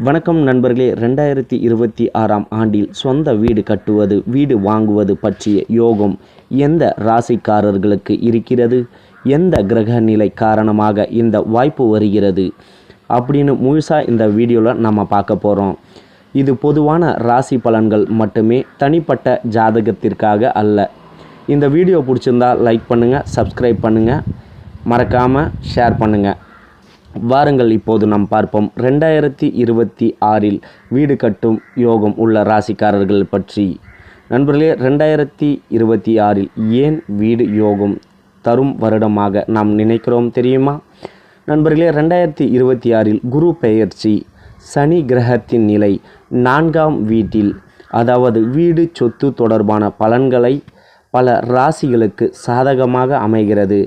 வணக்கம் நண்பர்களே. 2026ஆம் ஆண்டில் சொந்த வீடு கட்டுவது, வீடு வாங்குவது பற்றிய யோகம் எந்த ராசிக்காரர்களுக்கு இருக்கிறது, எந்த கிரக நிலை காரணமாக இந்த வாய்ப்பு வருகிறது அப்படின்னு முழுசாக இந்த வீடியோவில் நம்ம பார்க்க போகிறோம். இது பொதுவான ராசி பலன்கள் மட்டுமே, தனிப்பட்ட ஜாதகத்திற்காக அல்ல. இந்த வீடியோ பிடிச்சிருந்தா லைக் பண்ணுங்கள், சப்ஸ்கிரைப் பண்ணுங்கள், மறக்காமல் ஷேர் பண்ணுங்கள். வாருங்கள் இப்போது நாம் பார்ப்போம் 2026இல் வீடு கட்டும் யோகம் உள்ள ராசிக்காரர்கள் பற்றி. நண்பர்களே, 2026இல் ஏன் வீடு யோகம் தரும் வருடமாக நாம் நினைக்கிறோம் தெரியுமா? நண்பர்களே, 2026இல் குரு பெயர்ச்சி, சனி கிரகத்தின் நிலை 4ஆம் வீட்டில், அதாவது வீடு சொத்து தொடர்பான பலன்களை பல ராசிகளுக்கு சாதகமாக அமைகிறது.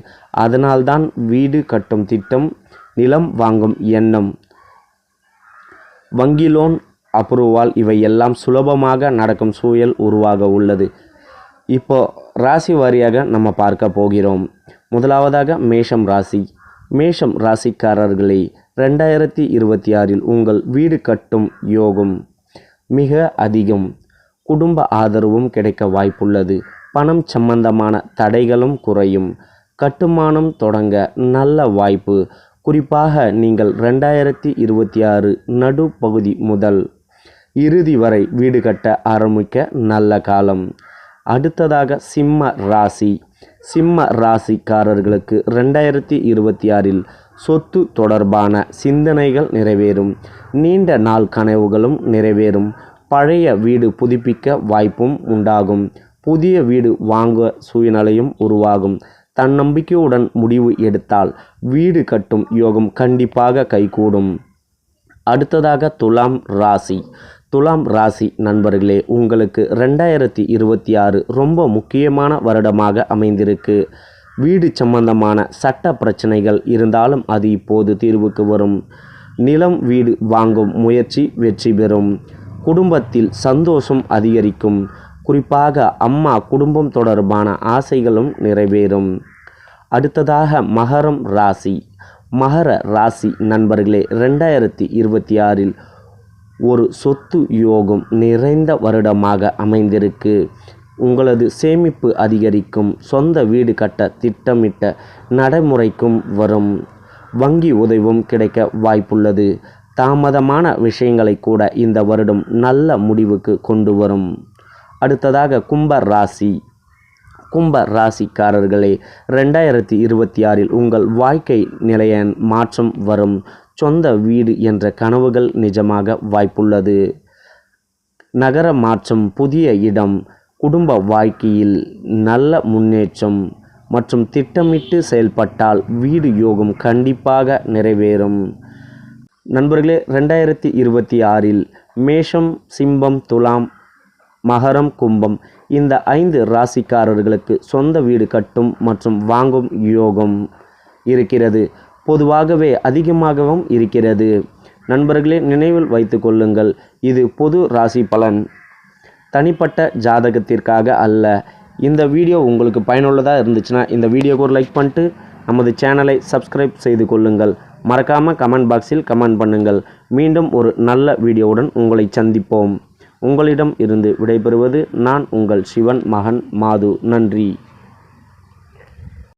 அதனால்தான் வீடு கட்டும் திட்டம், நிலம் வாங்கும் எண்ணம், வங்கி லோன் அப்ரூவல் இவையெல்லாம் சுலபமாக நடக்கும் சூழல் உருவாக உள்ளது. இப்போ ராசி வாரியாக நம்ம பார்க்க போகிறோம். முதலாவதாக மேஷம் ராசி. மேஷம் ராசிக்காரர்களே, 2026இல் உங்கள் வீடு கட்டும் யோகம் மிக அதிகம். குடும்ப ஆதரவும் கிடைக்க வாய்ப்புள்ளது. பணம் சம்பந்தமான தடைகளும் குறையும். கட்டுமானம் தொடங்க நல்ல வாய்ப்பு. குறிப்பாக நீங்கள் 2026 நடுப்பகுதி முதல் இறுதி வரை வீடு கட்ட ஆரம்பிக்க நல்ல காலம். அடுத்ததாக சிம்ம ராசி. சிம்ம ராசிக்காரர்களுக்கு 2026இல் சொத்து தொடர்பான சிந்தனைகள் நிறைவேறும். நீண்ட நாள் கனவுகளும் நிறைவேறும். பழைய வீடு புதுப்பிக்க வாய்ப்பும் உண்டாகும். புதிய வீடு வாங்க சூழ்நிலையும் உருவாகும். தன்னம்பிக்கையுடன் முடிவு எடுத்தால் வீடு கட்டும் யோகம் கண்டிப்பாக கைகூடும். அடுத்ததாக துலாம் ராசி. துலாம் ராசி நண்பர்களே, உங்களுக்கு 2026 ரொம்ப முக்கியமான வருடமாக அமைந்திருக்கு. வீடு சம்பந்தமான சட்ட பிரச்சனைகள் இருந்தாலும் அது இப்போது தீர்வுக்கு வரும். நிலம் வீடு வாங்கும் முயற்சி வெற்றி பெறும். குடும்பத்தில் சந்தோஷம் அதிகரிக்கும். குறிப்பாக அம்மா குடும்பம் தொடர்பான ஆசைகளும் நிறைவேறும். அடுத்ததாக மகரம் ராசி. மகர ராசி நண்பர்களே, 2026இல் ஒரு சொத்து யோகம் நிறைந்த வருடமாக அமைந்திருக்கு. உங்களது சேமிப்பு அதிகரிக்கும். சொந்த வீடு கட்ட திட்டமிட்ட நடைமுறைக்கும் வரும். வங்கி உதவியும் கிடைக்க வாய்ப்புள்ளது. தாமதமான விஷயங்களை கூட இந்த வருடம் நல்ல முடிவுக்கு கொண்டு வரும். அடுத்ததாக கும்ப ராசி. கும்ப ராசிக்காரர்களே, 2026இல் உங்கள் வாழ்க்கை நிலையின் மாற்றம் வரும். சொந்த வீடு என்ற கனவுகள் நிஜமாக வாய்ப்புள்ளது. நகர மாற்றம், புதிய இடம், குடும்ப வாழ்க்கையில் நல்ல முன்னேற்றம் மற்றும் திட்டமிட்டு செயல்பட்டால் வீடு யோகம் கண்டிப்பாக நிறைவேறும். நண்பர்களே, 2026இல் மேஷம், சிம்மம், துலாம், மகரம், கும்பம் இந்த 5 ராசிக்காரர்களுக்கு சொந்த வீடு கட்டும் மற்றும் வாங்கும் யோகம் இருக்கிறது. பொதுவாகவே அதிகமாகவும் இருக்கிறது. நண்பர்களே, நினைவில் வைத்து கொள்ளுங்கள், இது பொது ராசி பலன், தனிப்பட்ட ஜாதகத்திற்காக அல்ல. இந்த வீடியோ உங்களுக்கு பயனுள்ளதாக இருந்துச்சுன்னா இந்த வீடியோக்கு ஒரு லைக் பண்ணிட்டு நமது சேனலை சப்ஸ்கிரைப் செய்து கொள்ளுங்கள். மறக்காமல் கமெண்ட் பாக்ஸில் கமெண்ட் பண்ணுங்கள். மீண்டும் ஒரு நல்ல வீடியோவுடன் உங்களை சந்திப்போம். உங்களிடம் இருந்து விடைபெறுவது நான் உங்கள் சிவன் மகன் மாது. நன்றி.